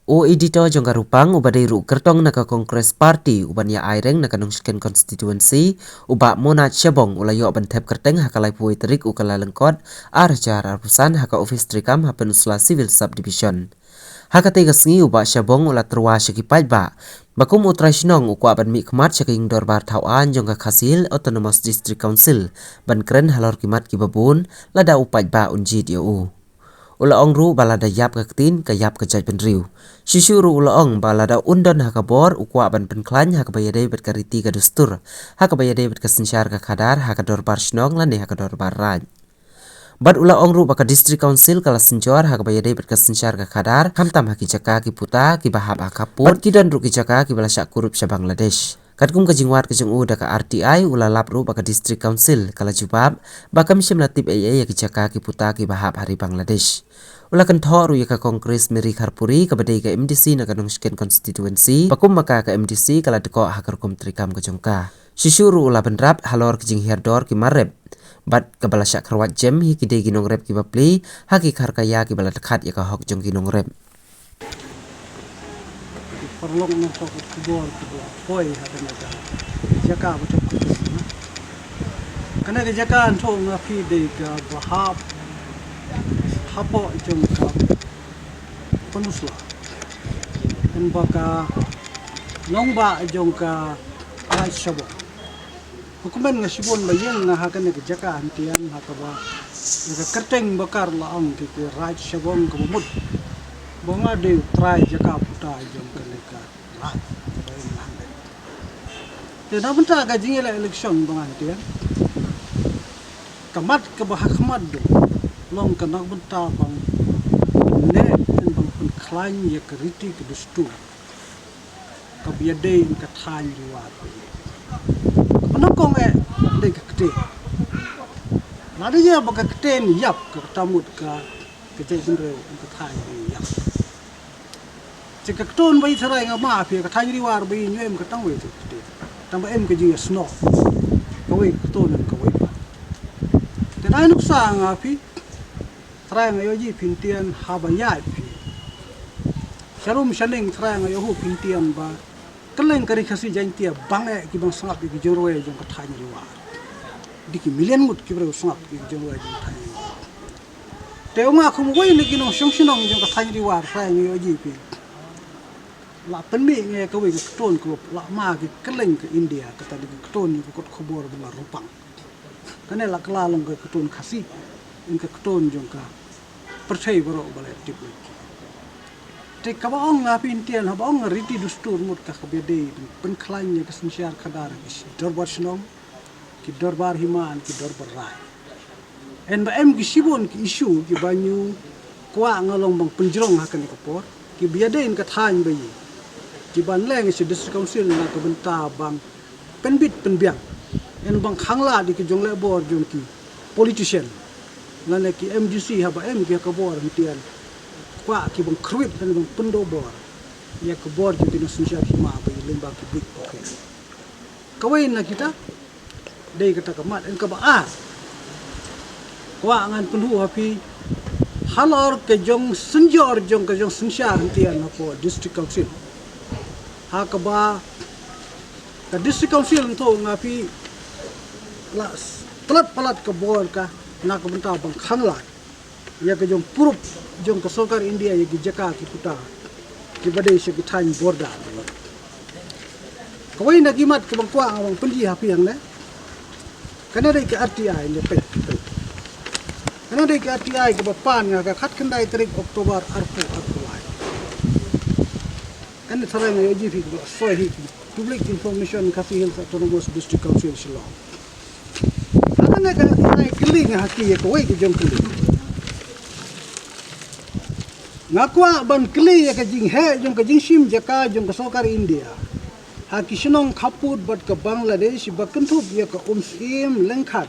O editor jong karupang ubadai ru kertong naka Kongres Party ubania aireng naka nungsken constituency uba monat syabong ulayo bantep kerteng hakalai puai terik ukala lengkot arjar arpusan haka office trikam hapenusla civil subdivision. Haka tegas ngi uba syabong ula terwa syakipaj ba. Bakum utrai sinong ukwa ban mi kemat syaking dorbar tauan jong kasil autonomous district council ban keren halor kimat kibabun lada upaj ba unjid yo. Ula ong ru balada yap kaktin ka yap ka jaj penriu. Shishu ru ula ong balada undon haka bor ukwa ban penklan haka bayade bet kariti ka dustur. Haka bayade bet kasensyar ka kadar haka dorbar shnong lane haka dorbar raj. Bad ula ong ru baka district council kala senjor haka bayade bet kasensyar ka kadar hamtam haki jaka ki puta ki bahab akapun. Bad kidan ru ki jaka ki balasyak kurup sya Bangladesh. Katkum kajingwat kajeng daka RTI ula lapru baka district council kala jubab bakam syamlatip ya ki jaka ki puta ki bahab hari Bangladesh. Ula kentho ru ka Kongres Miri Kharpuri ka badai ka MDC na kanong sken constituency bakum maka ka MDC kala deko hakar kum trikam kajongka. Shisuru ula benrap halor kijing herdor ki marep. Bat ka balasyak karwat jem hi ki de ginong rep ki bapli haki kharkaya ki baladekat ya ka hok jong ginong rep. Perlong untuk kubur koi hati mereka jaka betul karena jaka untuk ngapi dek bahap hapo jengka penusla dan baka longba jengka alat syabon hukuman ngasibon bayang ngahakan ke jaka antian hakaba jaka kerteng bakar laang ke raj syabon kebumut bunga de try jaka puta jengka tidak bentar gajinya election bangan dia kamat kebahagiaan do long kena bentar bang ne dan bang penklan ya keriti kedustu kabiade in kathan riwat penokong de kete nada ya baka kete ni yap ke tamut ka kete sendiri kathan yap jika keton bayi serai ngama api kathan riwar bayi nyem katang we tambah em ke jinga snow kawai keton kawai dan ai nuk sang api serai ngayoji pintian habaya api sharum shaneng serai ngayohu pintian ba keleng kari kasi jantia bange ki bang sangap ki jorwe jong kathan riwar diki million mut ki bro sangap ki jorwe jong kathan riwar teunga kum woi ni kinong shongsinong jong kathan riwar serai ngayoji pi la penmi nge kawai ke keton ko la ma ke keleng ke India kata di keton ni kot khobor bela rupang kane la klalong ke keton khasi in ke keton jong ka percaya bro bale tipu te kabaong ngapi intian habaong riti dustur mut ka kabede pen khlanya ke sensyar khadar ki dorbar shnong ki dorbar himan ki dorbar rai en ba em ki sibon ki isu ki banyu kwa ngalong bang penjrong hakan ke por ki biade in ka than bayi Jiban leng si district council na kebenta bang penbit penbiang en bang khangla di ke jongle bor jong ki politician lane ki MDC haba em ki ka bor hentian kwa ki bang kruit dan bang pendo bor ya ke bor ki tino sunsia hima ba lemba ki big okay kawai na kita dei kata kamat en ka ba kwa ngan penhu hapi halor ke jong senjor jong ke jong sunsia hentian apa district council hakaba ka district council to ngapi la telat palat ke bor ka na ka benta bang khangla ya ke jong purup jong ka sokar India ya ki jaka ki puta ki badai se ki than borda kawai na gimat ke bang kwa bang pendi hapi yang ne kana dai ke RTI ne pe kana dai ke RTI ke bapan nga ka khat khandai tarik Oktober arpu kan sarai ngayoji fi sohi public information kasi hills autonomous district council Shillong ana ka ai kling haki ya kawai ke jong kling ngakwa ban kli ya ka jing he jong ka jing sim jaka jong ka sokar India haki shinong khaput bat ka Bangladesh ba kentup ya ka sim lengkhat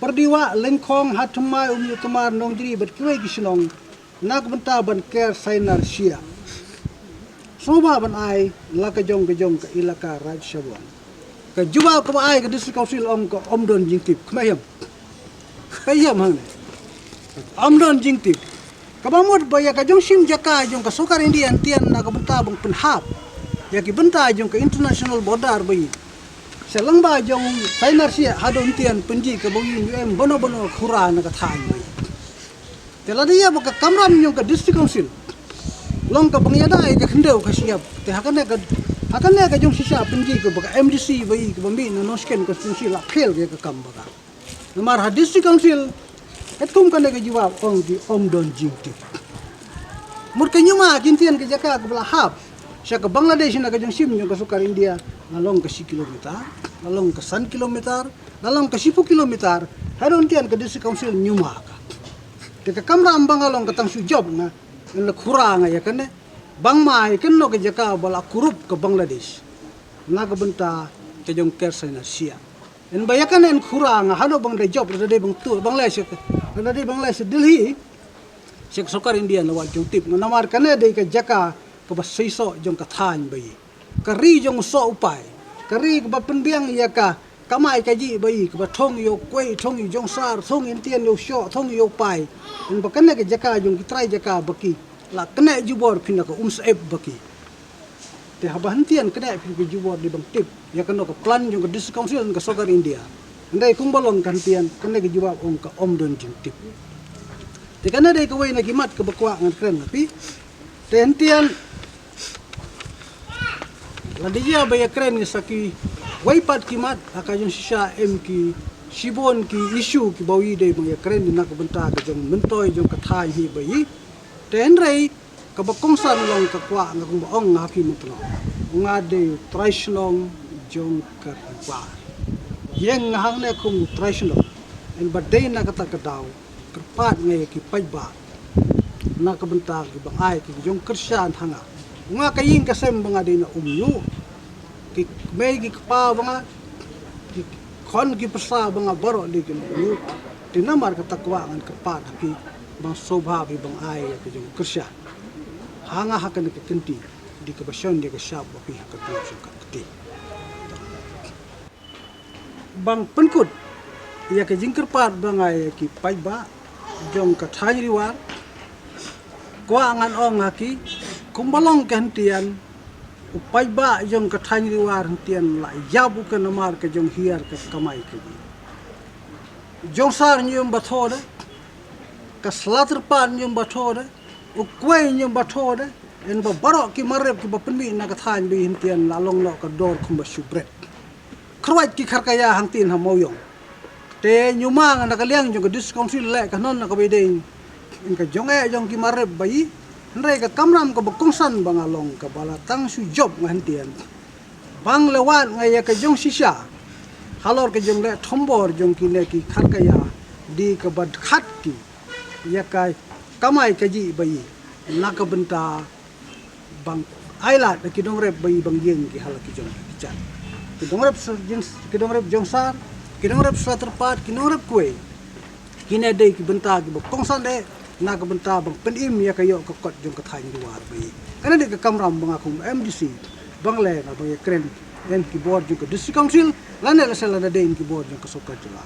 perdiwa lengkhong hatmai yutumar nongjri bat kwai ki shinong nak benta ban ker sainar sia Soba ban ai la ka jong ka ilaka raj shabon ka juba ka ai ka district council ka omdon jingtip kmayam hang omdon jingtip Kabamut ba ya ka jong sim jaka jong ka sokar Indian tian na ka benta bang penhap. Ya ki benta jong ka international border ba yi. Selang ba jong sainar sia hadon tian penji ka bawi em bono khura na ka than ba yi. Tela dia ba ka kamram jong ka district council. Long ka bang yada ai ka khendeu ka siap. Te hakane ka jong sisa penji ka ba ka MDC ba yi ka bambi na nosken constituency la phel ke ka kam ba ka. Namar ha district council et kum kan ke jawab ong di om don jingti mur ke nyuma kintian ke jaka ke bala hab sya ke Bangladesh na ke jong sim jong ke sukar India lalong ke 10 kilometer lalong ke 100 kilometer lalong ke 10 kilometer haron tian ke district council nyuma ka te ke kamra ambang along ke tang su job na en khura nga ya kane bang mai ken no ke jaka bala kurup ke Bangladesh na ke benta ke jong kersena sia en bayakan en khura nga hano bang de job de bang tu Bangladesh na di Bangladesh Delhi sek sokar India na wal jong tip na namar kane de ka jaka ka ba seiso jong ka than bai ka ri jong so upai ka ri ka ba penbiang ya ka kamai ka ji bai ka ba thong yo kwei thong yo jong sar thong in tian yo sho thong yo pai en ba kane ka jaka jong ki trai jaka baki la kane jubor phina ka saeb baki te haban tian kane phin ka jubor di bang tip ya kano ka plan jong ka district council ka sokar India ndai kung balong kantian kane ke jawab om ka om don jing tip te kane dai kawai na kimat ke bakwa ngan kren tapi tentian la dia ba ya kren ni saki wai pat kimat aka jong sisa em ki sibon ki issue ki bawi dai ba ya kren ni nak benta ka jong mentoy jong ka thai hi ba yi ten rei ka bakong san long ka kwa ngakung ba ong ngaki mutno nga de traislong jong ka kwa yang hang ne kum traditional en badai na kata kadaw kerpat ngai ki paiba na ka benta ki bang ai ki jong kersan hanga nga kayin ka sem banga de na umyu ki mai ki pa banga ki kon ki pasa banga baro de ki umyu tinamar kata kwa ngan kerpat ki bang sobha bi bang ai ki jong kersan hanga hakan ki kenti di ka basion de ka shap bi ka tu ka ti bang penkut ya ke jingker pat bang ay ki paiba jong ka thai riwar kwa ngan ong haki kumbalong kantian upaiba jong ka thai riwar hentian la yabu ka namar ka jong hiar ka kamai ke jong sar nyum bathode ka slater pan nyum bathode u kwai nyum bathode en ba barok ki marep ki ba penmi na ka thai bi hentian la long lo ka dor khumba subret khruat ki kharkaya hangtin hamoyong te nyuma nga nakaliang jong ka district council le kanon na ka bedeng in ka jong jong ki marep bai ndre ka kamram ka bakongsan bangalong ka balatang su job nga hantian bang lewan nga ya ka jong sisa halor ka jong le thombor jong ki le ki kharkaya di ka bad khat ki ya ka kamai ka ji bai na ka benta bang ailat ki dong rep bai bang yeng ki halaki jong ki chat kidongrep jongsar kidongrep swaterpat kidongrep kue kine dei ki benta ki bokongsan de na ka benta bang penim ya kayo ka kot jong ka thai luar bai kana de ka kamram bang akum MDC bangle na bai kren en ki board jong ka district council lane la sala na de ki board jong ka sokar jula